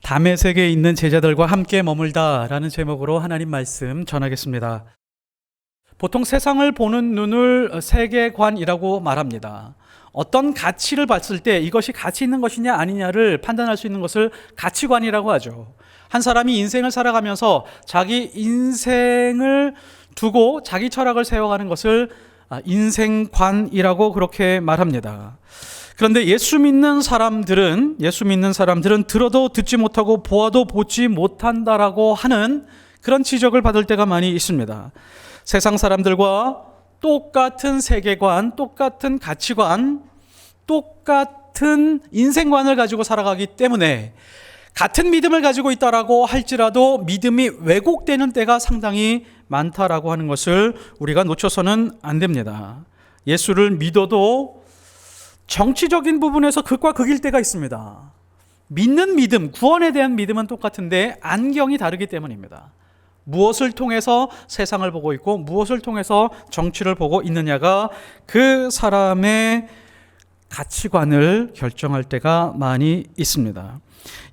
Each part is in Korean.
다메섹에 있는 제자들과 함께 머물다라는 제목으로 하나님 말씀 전하겠습니다. 보통 세상을 보는 눈을 세계관이라고 말합니다. 어떤 가치를 봤을 때 이것이 가치 있는 것이냐 아니냐를 판단할 수 있는 것을 가치관이라고 하죠. 한 사람이 인생을 살아가면서 자기 인생을 두고 자기 철학을 세워가는 것을 인생관이라고 그렇게 말합니다. 그런데 예수 믿는 사람들은 들어도 듣지 못하고 보아도 보지 못한다라고 하는 그런 지적을 받을 때가 많이 있습니다. 세상 사람들과 똑같은 세계관, 똑같은 가치관, 똑같은 인생관을 가지고 살아가기 때문에 같은 믿음을 가지고 있다라고 할지라도 믿음이 왜곡되는 때가 상당히 많다라고 하는 것을 우리가 놓쳐서는 안 됩니다. 예수를 믿어도 정치적인 부분에서 극과 극일 때가 있습니다. 믿는 믿음, 구원에 대한 믿음은 똑같은데 안경이 다르기 때문입니다. 무엇을 통해서 세상을 보고 있고 무엇을 통해서 정치를 보고 있느냐가 그 사람의 가치관을 결정할 때가 많이 있습니다.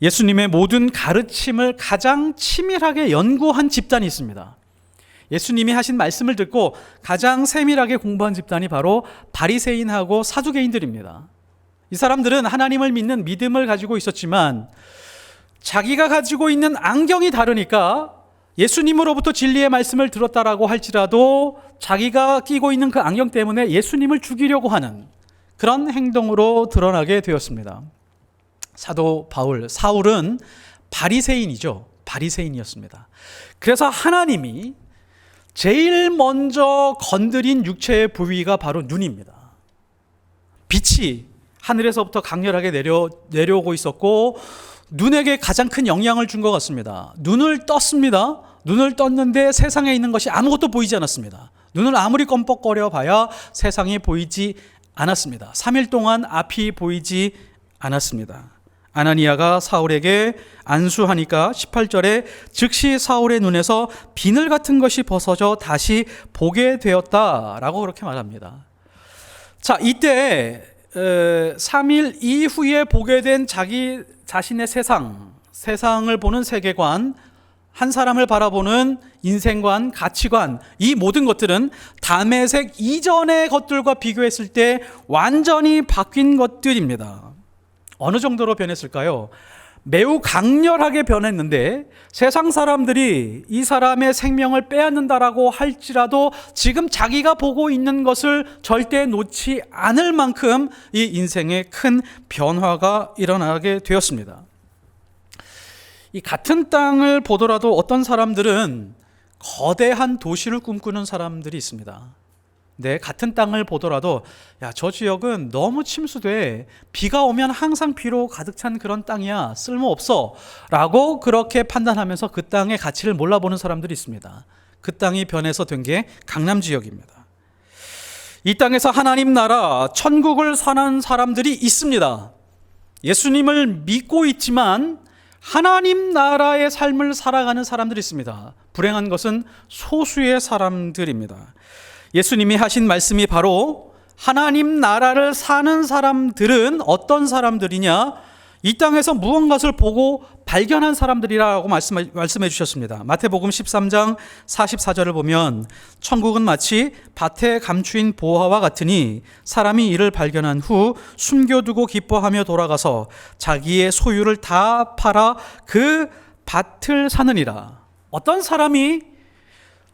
예수님의 모든 가르침을 가장 치밀하게 연구한 집단이 있습니다. 예수님이 하신 말씀을 듣고 가장 세밀하게 공부한 집단이 바로 바리새인하고 사두개인들입니다. 이 사람들은 하나님을 믿는 믿음을 가지고 있었지만 자기가 가지고 있는 안경이 다르니까 예수님으로부터 진리의 말씀을 들었다라고 할지라도 자기가 끼고 있는 그 안경 때문에 예수님을 죽이려고 하는 그런 행동으로 드러나게 되었습니다. 사도 사울은 바리새인이었습니다. 그래서 하나님이 제일 먼저 건드린 육체의 부위가 바로 눈입니다. 빛이 하늘에서부터 강렬하게 내려오고 있었고 눈에게 가장 큰 영향을 준 것 같습니다. 눈을 떴습니다. 눈을 떴는데 세상에 있는 것이 아무것도 보이지 않았습니다. 눈을 아무리 껌뻑거려 봐야 세상이 보이지 않았습니다. 3일 동안 앞이 보이지 않았습니다. 아나니아가 사울에게 안수하니까 18절에 즉시 사울의 눈에서 비늘 같은 것이 벗어져 다시 보게 되었다라고 그렇게 말합니다. 자, 이때 3일 이후에 보게 된 자기 자신의 세상을 보는 세계관, 한 사람을 바라보는 인생관, 가치관, 이 모든 것들은 다메섹 이전의 것들과 비교했을 때 완전히 바뀐 것들입니다. 어느 정도로 변했을까요? 매우 강렬하게 변했는데 세상 사람들이 이 사람의 생명을 빼앗는다라고 할지라도 지금 자기가 보고 있는 것을 절대 놓지 않을 만큼 이 인생에 큰 변화가 일어나게 되었습니다. 이 같은 땅을 보더라도 어떤 사람들은 거대한 도시를 꿈꾸는 사람들이 있습니다. 네, 같은 땅을 보더라도 저 지역은 너무 침수돼, 비가 오면 항상 비로 가득 찬 그런 땅이야, 쓸모없어 라고 그렇게 판단하면서 그 땅의 가치를 몰라보는 사람들이 있습니다. 그 땅이 변해서 된 게 강남 지역입니다. 이 땅에서 하나님 나라 천국을 사는 사람들이 있습니다. 예수님을 믿고 있지만 하나님 나라의 삶을 살아가는 사람들이 있습니다. 불행한 것은 소수의 사람들입니다. 예수님이 하신 말씀이 바로 하나님 나라를 사는 사람들은 어떤 사람들이냐? 이 땅에서 무언가를 보고 발견한 사람들이라고 말씀해 주셨습니다. 마태복음 13장 44절을 보면 천국은 마치 밭에 감추인 보화와 같으니 사람이 이를 발견한 후 숨겨두고 기뻐하며 돌아가서 자기의 소유를 다 팔아 그 밭을 사느니라. 어떤 사람이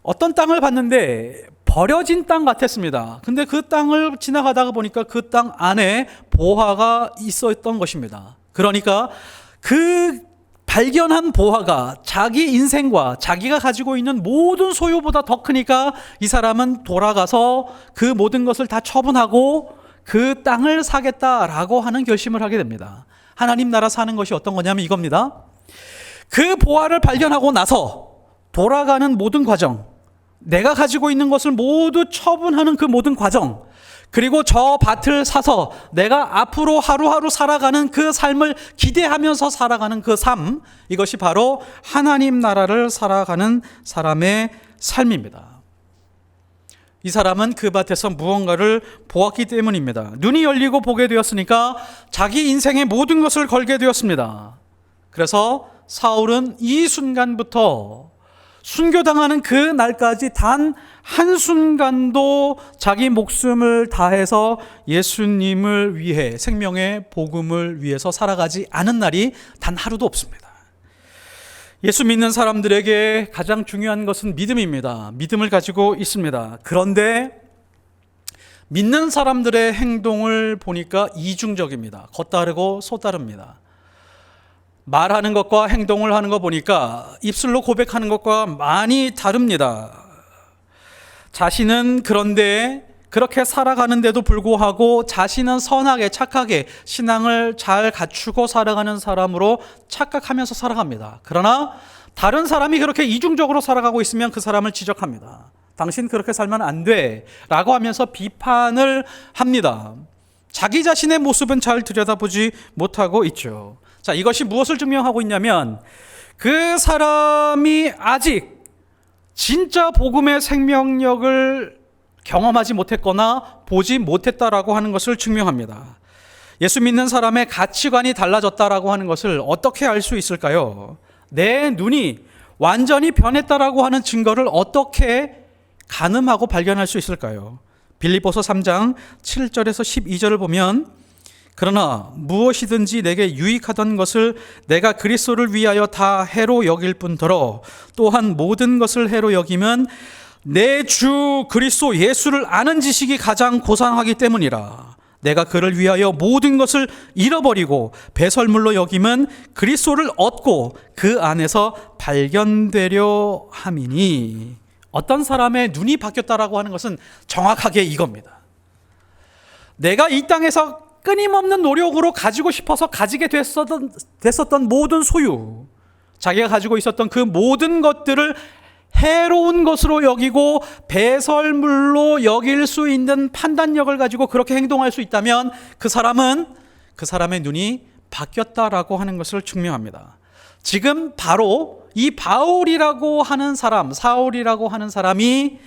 어떤 땅을 봤는데 버려진 땅 같았습니다. 근데 그 땅을 지나가다가 보니까 그 땅 안에 보화가 있었던 것입니다. 그러니까 그 발견한 보화가 자기 인생과 자기가 가지고 있는 모든 소유보다 더 크니까 이 사람은 돌아가서 그 모든 것을 다 처분하고 그 땅을 사겠다라고 하는 결심을 하게 됩니다. 하나님 나라 사는 것이 어떤 거냐면 이겁니다. 그 보화를 발견하고 나서 돌아가는 모든 과정, 내가 가지고 있는 것을 모두 처분하는 그 모든 과정, 그리고 저 밭을 사서 내가 앞으로 하루하루 살아가는 그 삶을 기대하면서 살아가는 그 삶, 이것이 바로 하나님 나라를 살아가는 사람의 삶입니다. 이 사람은 그 밭에서 무언가를 보았기 때문입니다. 눈이 열리고 보게 되었으니까 자기 인생의 모든 것을 걸게 되었습니다. 그래서 사울은 이 순간부터 순교당하는 그 날까지 단 한순간도 자기 목숨을 다해서 예수님을 위해, 생명의 복음을 위해서 살아가지 않은 날이 단 하루도 없습니다. 예수 믿는 사람들에게 가장 중요한 것은 믿음입니다. 믿음을 가지고 있습니다. 그런데 믿는 사람들의 행동을 보니까 이중적입니다. 겉다르고 소다릅니다. 말하는 것과 행동을 하는 거 보니까 입술로 고백하는 것과 많이 다릅니다. 자신은 그런데 그렇게 살아가는데도 불구하고 자신은 선하게 착하게 신앙을 잘 갖추고 살아가는 사람으로 착각하면서 살아갑니다. 그러나 다른 사람이 그렇게 이중적으로 살아가고 있으면 그 사람을 지적합니다. 당신 그렇게 살면 안 돼 라고 하면서 비판을 합니다. 자기 자신의 모습은 잘 들여다보지 못하고 있죠. 자, 이것이 무엇을 증명하고 있냐면 그 사람이 아직 진짜 복음의 생명력을 경험하지 못했거나 보지 못했다라고 하는 것을 증명합니다. 예수 믿는 사람의 가치관이 달라졌다라고 하는 것을 어떻게 알 수 있을까요? 내 눈이 완전히 변했다라고 하는 증거를 어떻게 가늠하고 발견할 수 있을까요? 빌립보서 3장 7절에서 12절을 보면 그러나 무엇이든지 내게 유익하던 것을 내가 그리스도를 위하여 다 해로 여길 뿐더러 또한 모든 것을 해로 여기면 내 주 그리스도 예수를 아는 지식이 가장 고상하기 때문이라. 내가 그를 위하여 모든 것을 잃어버리고 배설물로 여기면 그리스도를 얻고 그 안에서 발견되려 함이니. 어떤 사람의 눈이 바뀌었다라고 하는 것은 정확하게 이겁니다. 내가 이 땅에서 끊임없는 노력으로 가지고 싶어서 가지게 됐었던 모든 소유, 자기가 가지고 있었던 그 모든 것들을 해로운 것으로 여기고 배설물로 여길 수 있는 판단력을 가지고 그렇게 행동할 수 있다면 그 사람의 눈이 바뀌었다라고 하는 것을 증명합니다. 지금 바로 이 바울이라고 하는 사람, 사울이라고 하는 사람이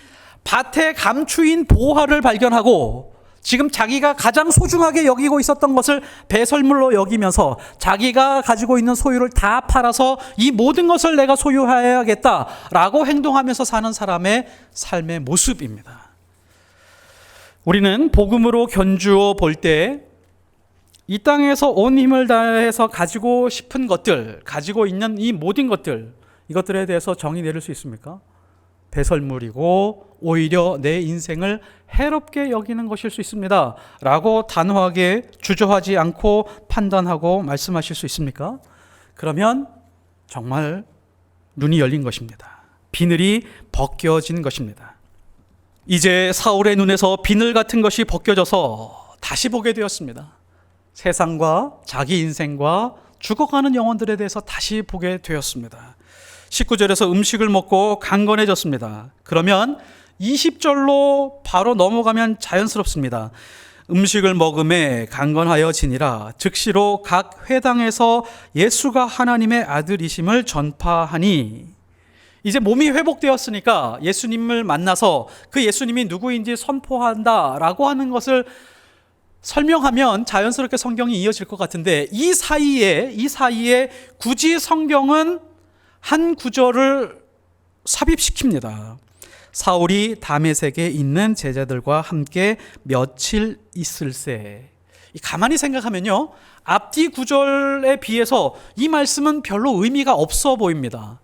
밭에 감추인 보화를 발견하고 지금 자기가 가장 소중하게 여기고 있었던 것을 배설물로 여기면서 자기가 가지고 있는 소유를 다 팔아서 이 모든 것을 내가 소유해야겠다라고 행동하면서 사는 사람의 삶의 모습입니다. 우리는 복음으로 견주어 볼 때 이 땅에서 온 힘을 다해서 가지고 싶은 것들, 가지고 있는 이 모든 것들, 이것들에 대해서 정의 내릴 수 있습니까? 배설물이고 오히려 내 인생을 해롭게 여기는 것일 수 있습니다 라고 단호하게 주저하지 않고 판단하고 말씀하실 수 있습니까? 그러면 정말 눈이 열린 것입니다. 비늘이 벗겨진 것입니다. 이제 사울의 눈에서 비늘 같은 것이 벗겨져서 다시 보게 되었습니다. 세상과 자기 인생과 죽어가는 영혼들에 대해서 다시 보게 되었습니다. 19절에서 음식을 먹고 강건해졌습니다. 그러면 20절로 바로 넘어가면 자연스럽습니다. 음식을 먹음에 강건하여지니라. 즉시로 각 회당에서 예수가 하나님의 아들이심을 전파하니. 이제 몸이 회복되었으니까 예수님을 만나서 그 예수님이 누구인지 선포한다라고 하는 것을 설명하면 자연스럽게 성경이 이어질 것 같은데 이 사이에 굳이 성경은 한 구절을 삽입시킵니다. 사울이 다메섹에 있는 제자들과 함께 며칠 있을새. 가만히 생각하면요, 앞뒤 구절에 비해서 이 말씀은 별로 의미가 없어 보입니다.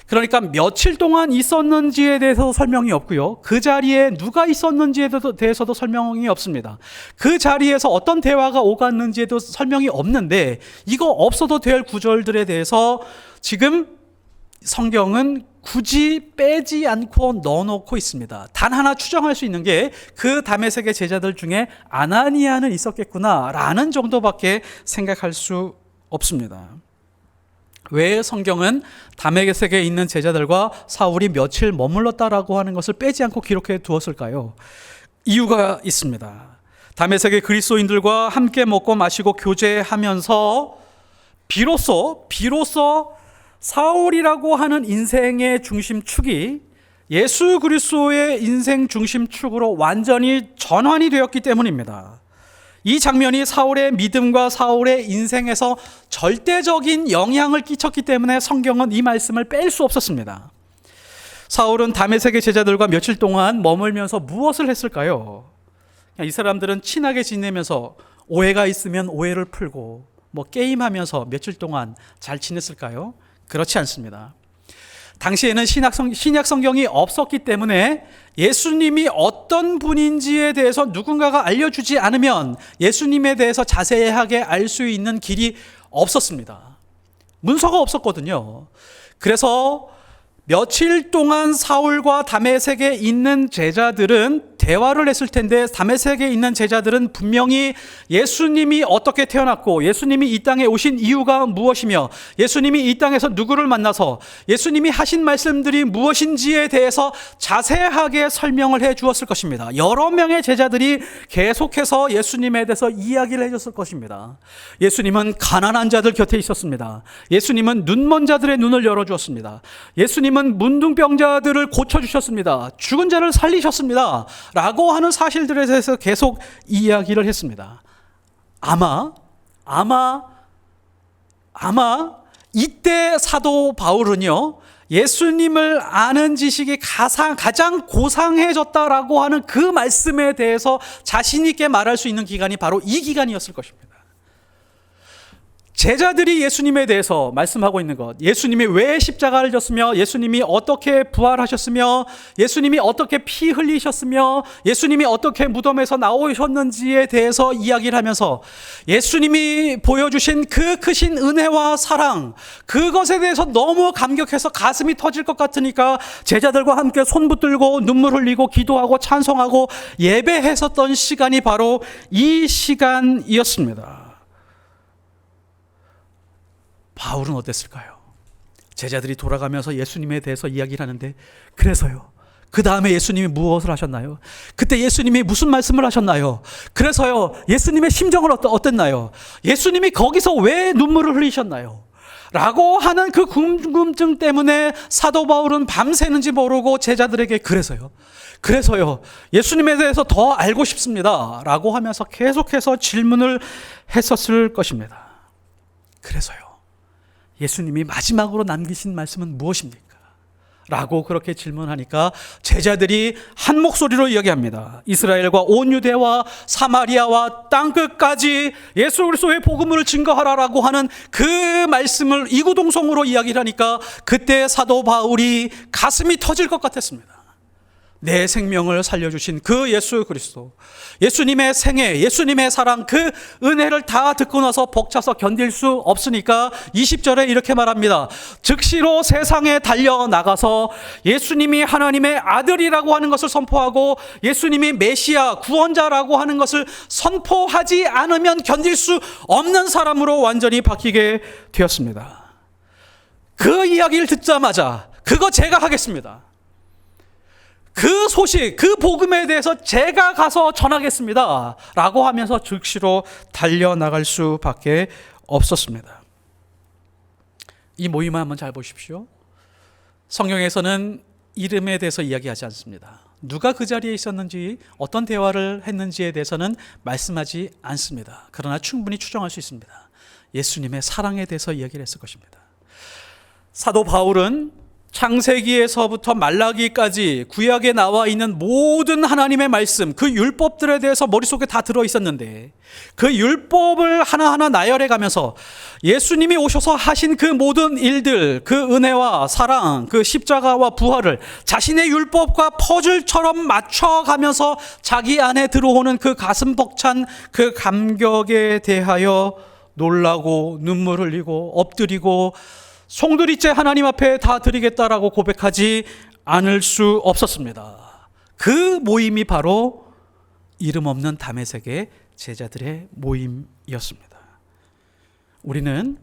그러니까 며칠 동안 있었는지에 대해서 설명이 없고요, 그 자리에 누가 있었는지에 대해서도 설명이 없습니다. 그 자리에서 어떤 대화가 오갔는지에도 설명이 없는데 이거 없어도 될 구절들에 대해서 지금 성경은 굳이 빼지 않고 넣어놓고 있습니다. 단 하나 추정할 수 있는 게 그 다메섹의 제자들 중에 아나니아는 있었겠구나라는 정도밖에 생각할 수 없습니다. 왜 성경은 다메섹에 있는 제자들과 사울이 며칠 머물렀다라고 하는 것을 빼지 않고 기록해 두었을까요? 이유가 있습니다. 다메섹의 그리스도인들과 함께 먹고 마시고 교제하면서 비로소 사울이라고 하는 인생의 중심축이 예수 그리스도의 인생 중심축으로 완전히 전환이 되었기 때문입니다. 이 장면이 사울의 믿음과 사울의 인생에서 절대적인 영향을 끼쳤기 때문에 성경은 이 말씀을 뺄 수 없었습니다. 사울은 다메섹의 제자들과 며칠 동안 머물면서 무엇을 했을까요? 이 사람들은 친하게 지내면서 오해가 있으면 오해를 풀고 게임하면서 며칠 동안 잘 지냈을까요? 그렇지 않습니다. 당시에는 신약 성경이 없었기 때문에 예수님이 어떤 분인지에 대해서 누군가가 알려주지 않으면 예수님에 대해서 자세하게 알 수 있는 길이 없었습니다. 문서가 없었거든요. 그래서 며칠 동안 사울과 다메섹에 있는 제자들은 대화를 했을 텐데, 다메섹에 있는 제자들은 분명히 예수님이 어떻게 태어났고 예수님이 이 땅에 오신 이유가 무엇이며 예수님이 이 땅에서 누구를 만나서 예수님이 하신 말씀들이 무엇인지에 대해서 자세하게 설명을 해 주었을 것입니다. 여러 명의 제자들이 계속해서 예수님에 대해서 이야기를 해 줬을 것입니다. 예수님은 가난한 자들 곁에 있었습니다. 예수님은 눈먼 자들의 눈을 열어주었습니다. 예수님은 문둥병자들을 고쳐주셨습니다. 죽은 자를 살리셨습니다. 라고 하는 사실들에 대해서 계속 이야기를 했습니다. 아마 이때 사도 바울은요, 예수님을 아는 지식이 가장 고상해졌다라고 하는 그 말씀에 대해서 자신 있게 말할 수 있는 기간이 바로 이 기간이었을 것입니다. 제자들이 예수님에 대해서 말씀하고 있는 것, 예수님이 왜 십자가를 졌으며 예수님이 어떻게 부활하셨으며 예수님이 어떻게 피 흘리셨으며 예수님이 어떻게 무덤에서 나오셨는지에 대해서 이야기를 하면서 예수님이 보여주신 그 크신 은혜와 사랑, 그것에 대해서 너무 감격해서 가슴이 터질 것 같으니까 제자들과 함께 손 붙들고 눈물 흘리고 기도하고 찬송하고 예배했었던 시간이 바로 이 시간이었습니다. 바울은 어땠을까요? 제자들이 돌아가면서 예수님에 대해서 이야기를 하는데, 그래서요, 그 다음에 예수님이 무엇을 하셨나요? 그때 예수님이 무슨 말씀을 하셨나요? 그래서요, 예수님의 심정은 어땠나요? 예수님이 거기서 왜 눈물을 흘리셨나요? 라고 하는 그 궁금증 때문에 사도 바울은 밤새는지 모르고 제자들에게 그래서요, 예수님에 대해서 더 알고 싶습니다 라고 하면서 계속해서 질문을 했었을 것입니다. 그래서요, 예수님이 마지막으로 남기신 말씀은 무엇입니까? 라고 그렇게 질문하니까 제자들이 한 목소리로 이야기합니다. 이스라엘과 온 유대와 사마리아와 땅끝까지 예수 그리스도의 복음을 증거하라라고 하는 그 말씀을 이구동성으로 이야기를 하니까 그때 사도 바울이 가슴이 터질 것 같았습니다. 내 생명을 살려주신 그 예수 그리스도, 예수님의 생애, 예수님의 사랑, 그 은혜를 다 듣고 나서 벅차서 견딜 수 없으니까 20절에 이렇게 말합니다. 즉시로 세상에 달려나가서 예수님이 하나님의 아들이라고 하는 것을 선포하고 예수님이 메시아, 구원자라고 하는 것을 선포하지 않으면 견딜 수 없는 사람으로 완전히 바뀌게 되었습니다. 그 이야기를 듣자마자 그거 제가 하겠습니다. 그 소식, 그 복음에 대해서 제가 가서 전하겠습니다 라고 하면서 즉시로 달려나갈 수밖에 없었습니다. 이 모임을 한번 잘 보십시오. 성경에서는 이름에 대해서 이야기하지 않습니다. 누가 그 자리에 있었는지, 어떤 대화를 했는지에 대해서는 말씀하지 않습니다. 그러나 충분히 추정할 수 있습니다. 예수님의 사랑에 대해서 이야기를 했을 것입니다. 사도 바울은 창세기에서부터 말라기까지 구약에 나와 있는 모든 하나님의 말씀, 그 율법들에 대해서 머릿속에 다 들어있었는데 그 율법을 하나하나 나열해 가면서 예수님이 오셔서 하신 그 모든 일들, 그 은혜와 사랑, 그 십자가와 부활을 자신의 율법과 퍼즐처럼 맞춰가면서 자기 안에 들어오는 그 가슴 벅찬 그 감격에 대하여 놀라고 눈물 흘리고 엎드리고 송두리째 하나님 앞에 다 드리겠다라고 고백하지 않을 수 없었습니다. 그 모임이 바로 이름 없는 다메섹의 제자들의 모임이었습니다. 우리는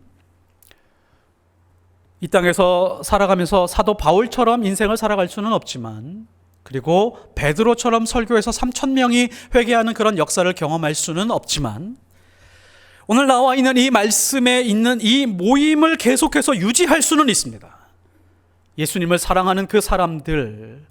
이 땅에서 살아가면서 사도 바울처럼 인생을 살아갈 수는 없지만, 그리고 베드로처럼 설교해서 3,000명이 회개하는 그런 역사를 경험할 수는 없지만, 오늘 나와 있는 이 말씀에 있는 이 모임을 계속해서 유지할 수는 있습니다. 예수님을 사랑하는 그 사람들,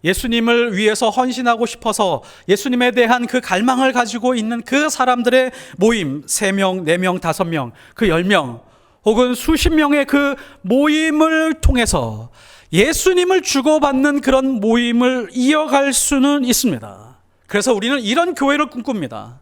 예수님을 위해서 헌신하고 싶어서 예수님에 대한 그 갈망을 가지고 있는 그 사람들의 모임, 3명, 4명, 5명, 그 10명 혹은 수십 명의 그 모임을 통해서 예수님을 주고받는 그런 모임을 이어갈 수는 있습니다. 그래서 우리는 이런 교회를 꿈꿉니다.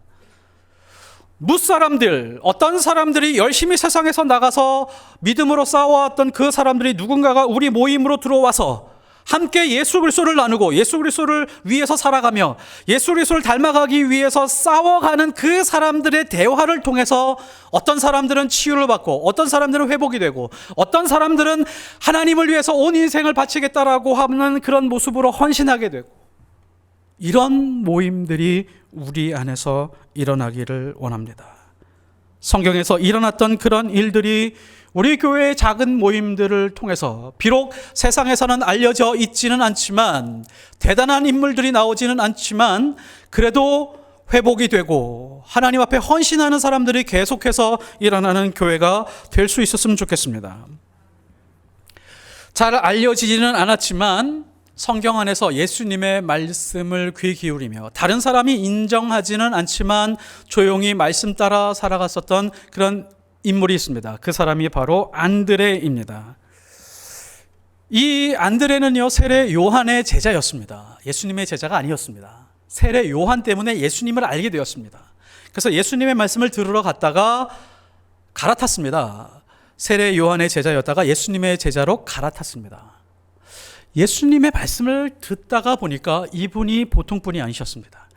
무사람들, 어떤 사람들이 열심히 세상에서 나가서 믿음으로 싸워왔던 그 사람들이 누군가가 우리 모임으로 들어와서 함께 예수 그리스도를 나누고 예수 그리스도를 위해서 살아가며 예수 그리스도를 닮아가기 위해서 싸워가는 그 사람들의 대화를 통해서 어떤 사람들은 치유를 받고 어떤 사람들은 회복이 되고 어떤 사람들은 하나님을 위해서 온 인생을 바치겠다라고 하는 그런 모습으로 헌신하게 되고, 이런 모임들이 우리 안에서 일어나기를 원합니다. 성경에서 일어났던 그런 일들이 우리 교회의 작은 모임들을 통해서 비록 세상에서는 알려져 있지는 않지만, 대단한 인물들이 나오지는 않지만 그래도 회복이 되고 하나님 앞에 헌신하는 사람들이 계속해서 일어나는 교회가 될 수 있었으면 좋겠습니다. 잘 알려지지는 않았지만 성경 안에서 예수님의 말씀을 귀 기울이며 다른 사람이 인정하지는 않지만 조용히 말씀 따라 살아갔었던 그런 인물이 있습니다. 그 사람이 바로 안드레입니다. 이 안드레는요, 세례 요한의 제자였습니다. 예수님의 제자가 아니었습니다. 세례 요한 때문에 예수님을 알게 되었습니다. 그래서 예수님의 말씀을 들으러 갔다가 갈아탔습니다. 세례 요한의 제자였다가 예수님의 제자로 갈아탔습니다. 예수님의 말씀을 듣다가 보니까 이분이 보통 분이 아니셨습니다.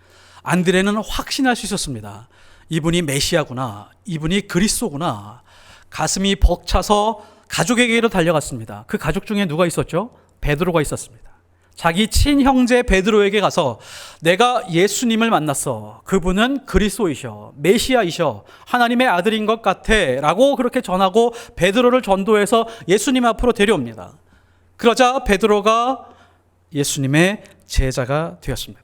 안드레는 확신할 수 있었습니다. 이분이 메시아구나, 이분이 그리스도구나. 가슴이 벅차서 가족에게로 달려갔습니다. 그 가족 중에 누가 있었죠? 베드로가 있었습니다. 자기 친형제 베드로에게 가서 내가 예수님을 만났어. 그분은 그리스도이셔, 메시아이셔, 하나님의 아들인 것 같아 라고 그렇게 전하고 베드로를 전도해서 예수님 앞으로 데려옵니다. 그러자 베드로가 예수님의 제자가 되었습니다.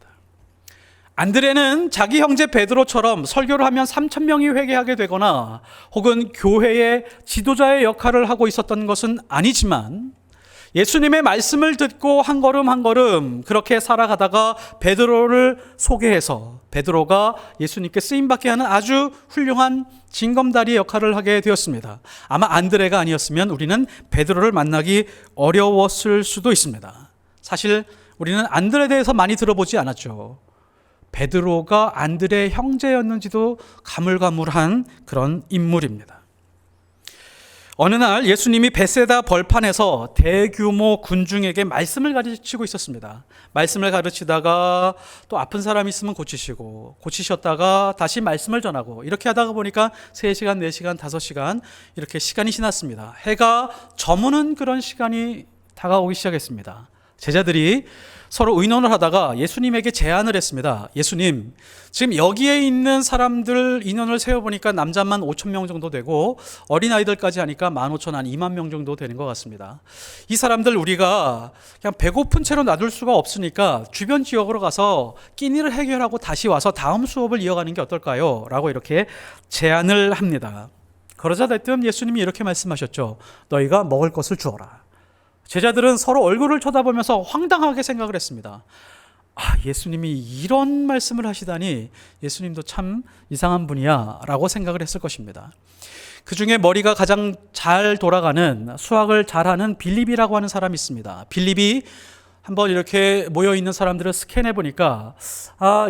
안드레는 자기 형제 베드로처럼 설교를 하면 3,000명이 회개하게 되거나 혹은 교회의 지도자의 역할을 하고 있었던 것은 아니지만, 예수님의 말씀을 듣고 한 걸음 한 걸음 그렇게 살아가다가 베드로를 소개해서 베드로가 예수님께 쓰임받게 하는 아주 훌륭한 징검다리 역할을 하게 되었습니다. 아마 안드레가 아니었으면 우리는 베드로를 만나기 어려웠을 수도 있습니다. 사실 우리는 안드레에 대해서 많이 들어보지 않았죠. 베드로가 안드레의 형제였는지도 가물가물한 그런 인물입니다. 어느 날 예수님이 베세다 벌판에서 대규모 군중에게 말씀을 가르치고 있었습니다. 말씀을 가르치다가 또 아픈 사람이 있으면 고치시고, 고치셨다가 다시 말씀을 전하고, 이렇게 하다가 보니까 3시간, 4시간, 5시간 이렇게 시간이 지났습니다. 해가 저무는 그런 시간이 다가오기 시작했습니다. 제자들이 서로 의논을 하다가 예수님에게 제안을 했습니다. 예수님, 지금 여기에 있는 사람들 인원을 세어보니까 남자만 5,000명 정도 되고 어린아이들까지 하니까 15,000, 한 2만 명 정도 되는 것 같습니다. 이 사람들 우리가 그냥 배고픈 채로 놔둘 수가 없으니까 주변 지역으로 가서 끼니를 해결하고 다시 와서 다음 수업을 이어가는 게 어떨까요? 라고 이렇게 제안을 합니다. 그러자 대뜸 예수님이 이렇게 말씀하셨죠. 너희가 먹을 것을 주어라. 제자들은 서로 얼굴을 쳐다보면서 황당하게 생각을 했습니다. 예수님이 이런 말씀을 하시다니 예수님도 참 이상한 분이야 라고 생각을 했을 것입니다. 그 중에 머리가 가장 잘 돌아가는, 수학을 잘하는 빌립이라고 하는 사람이 있습니다. 빌립이 한번 이렇게 모여있는 사람들을 스캔해 보니까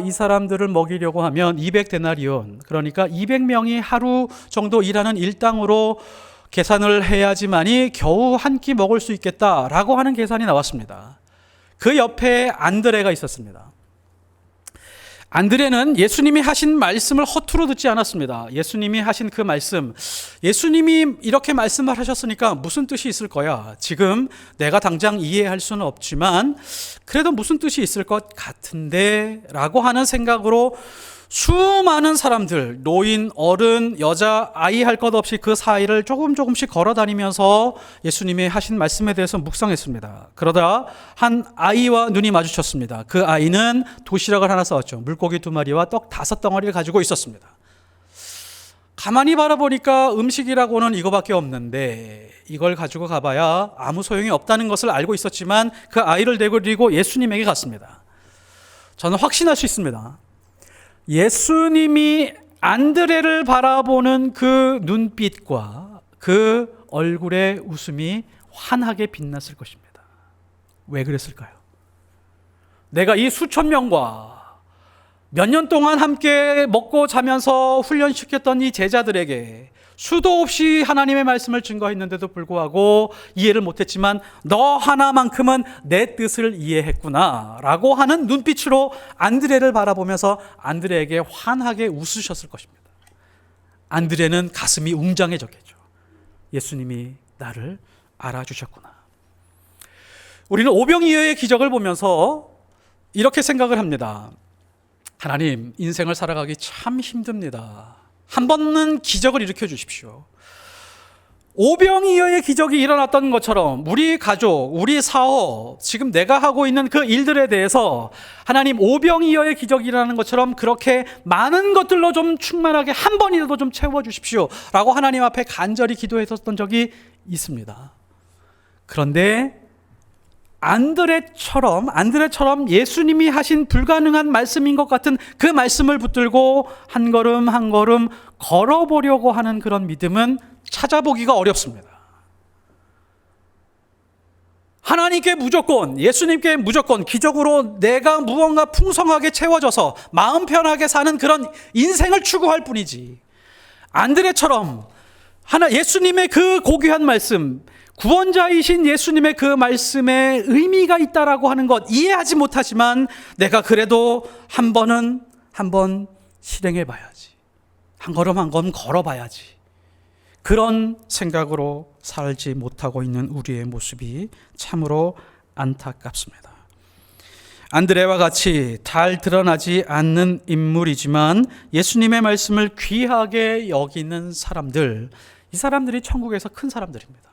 이 사람들을 먹이려고 하면 200데나리온, 그러니까 200명이 하루 정도 일하는 일당으로 계산을 해야지만이 겨우 한 끼 먹을 수 있겠다라고 하는 계산이 나왔습니다. 그 옆에 안드레가 있었습니다. 안드레는 예수님이 하신 말씀을 허투루 듣지 않았습니다. 예수님이 하신 그 말씀, 예수님이 이렇게 말씀을 하셨으니까 무슨 뜻이 있을 거야. 지금 내가 당장 이해할 수는 없지만 그래도 무슨 뜻이 있을 것 같은데 라고 하는 생각으로 수많은 사람들, 노인, 어른, 여자, 아이 할 것 없이 그 사이를 조금씩 걸어 다니면서 예수님이 하신 말씀에 대해서 묵상했습니다. 그러다 한 아이와 눈이 마주쳤습니다. 그 아이는 도시락을 하나 싸왔죠. 물고기 2마리와 떡 5덩어리를 가지고 있었습니다. 가만히 바라보니까 음식이라고는 이거밖에 없는데 이걸 가지고 가봐야 아무 소용이 없다는 것을 알고 있었지만 그 아이를 데리고 예수님에게 갔습니다. 저는 확신할 수 있습니다. 예수님이 안드레를 바라보는 그 눈빛과 그 얼굴의 웃음이 환하게 빛났을 것입니다. 왜 그랬을까요? 내가 이 수천 명과 몇 년 동안 함께 먹고 자면서 훈련시켰던 이 제자들에게 수도 없이 하나님의 말씀을 증거했는데도 불구하고 이해를 못했지만 너 하나만큼은 내 뜻을 이해했구나 라고 하는 눈빛으로 안드레를 바라보면서 안드레에게 환하게 웃으셨을 것입니다. 안드레는 가슴이 웅장해졌겠죠. 예수님이 나를 알아주셨구나. 우리는 오병이어의 기적을 보면서 이렇게 생각을 합니다. 하나님, 인생을 살아가기 참 힘듭니다. 한 번은 기적을 일으켜 주십시오. 오병이어의 기적이 일어났던 것처럼 우리 가족, 우리 사업, 지금 내가 하고 있는 그 일들에 대해서 하나님 오병이어의 기적이 일어나는 것처럼 그렇게 많은 것들로 좀 충만하게 한 번이라도 좀 채워주십시오 라고 하나님 앞에 간절히 기도했었던 적이 있습니다. 그런데 안드레처럼 예수님이 하신 불가능한 말씀인 것 같은 그 말씀을 붙들고 한 걸음 한 걸음 걸어보려고 하는 그런 믿음은 찾아보기가 어렵습니다. 하나님께 무조건, 예수님께 무조건 기적으로 내가 무언가 풍성하게 채워져서 마음 편하게 사는 그런 인생을 추구할 뿐이지, 안드레처럼 예수님의 그 고귀한 말씀, 구원자이신 예수님의 그 말씀에 의미가 있다라고 하는 것 이해하지 못하지만 내가 그래도 한 번 실행해 봐야지, 한 걸음 한 걸음 걸어 봐야지, 그런 생각으로 살지 못하고 있는 우리의 모습이 참으로 안타깝습니다. 안드레와 같이 잘 드러나지 않는 인물이지만 예수님의 말씀을 귀하게 여기는 사람들, 이 사람들이 천국에서 큰 사람들입니다.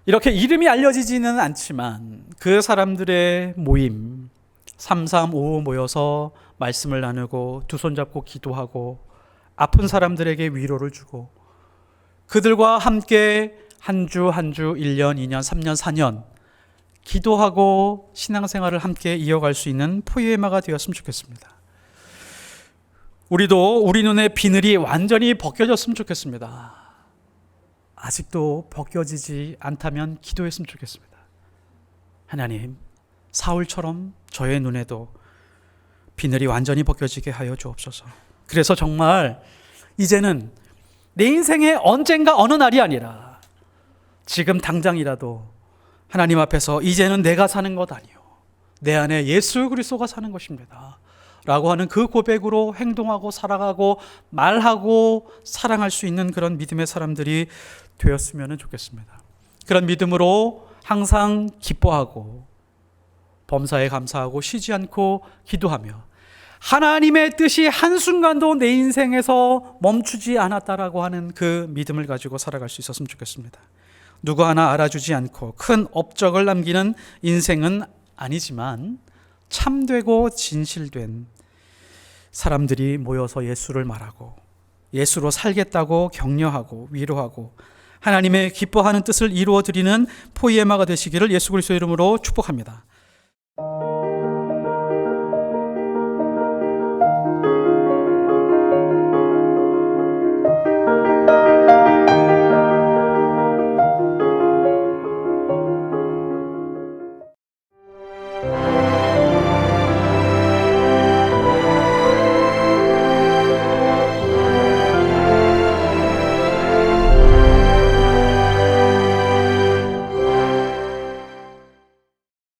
이렇게 이름이 알려지지는 않지만 그 사람들의 모임, 335 모여서 말씀을 나누고 두 손 잡고 기도하고 아픈 사람들에게 위로를 주고 그들과 함께 한 주 한 주 1년, 2년, 3년, 4년 기도하고 신앙생활을 함께 이어갈 수 있는 포이에마가 되었으면 좋겠습니다. 우리도 우리 눈의 비늘이 완전히 벗겨졌으면 좋겠습니다. 아직도 벗겨지지 않다면 기도했으면 좋겠습니다. 하나님, 사울처럼 저의 눈에도 비늘이 완전히 벗겨지게 하여 주옵소서. 그래서 정말 이제는 내 인생의 언젠가 어느 날이 아니라 지금 당장이라도 하나님 앞에서 이제는 내가 사는 것 아니요, 내 안에 예수 그리스도가 사는 것입니다 라고 하는 그 고백으로 행동하고 살아가고 말하고 사랑할 수 있는 그런 믿음의 사람들이 되었으면 좋겠습니다. 그런 믿음으로 항상 기뻐하고 범사에 감사하고 쉬지 않고 기도하며 하나님의 뜻이 한순간도 내 인생에서 멈추지 않았다라고 하는 그 믿음을 가지고 살아갈 수 있었으면 좋겠습니다. 누구 하나 알아주지 않고 큰 업적을 남기는 인생은 아니지만 참되고 진실된 사람들이 모여서 예수를 말하고 예수로 살겠다고 격려하고 위로하고 하나님의 기뻐하는 뜻을 이루어 드리는 포이에마가 되시기를 예수 그리스도의 이름으로 축복합니다.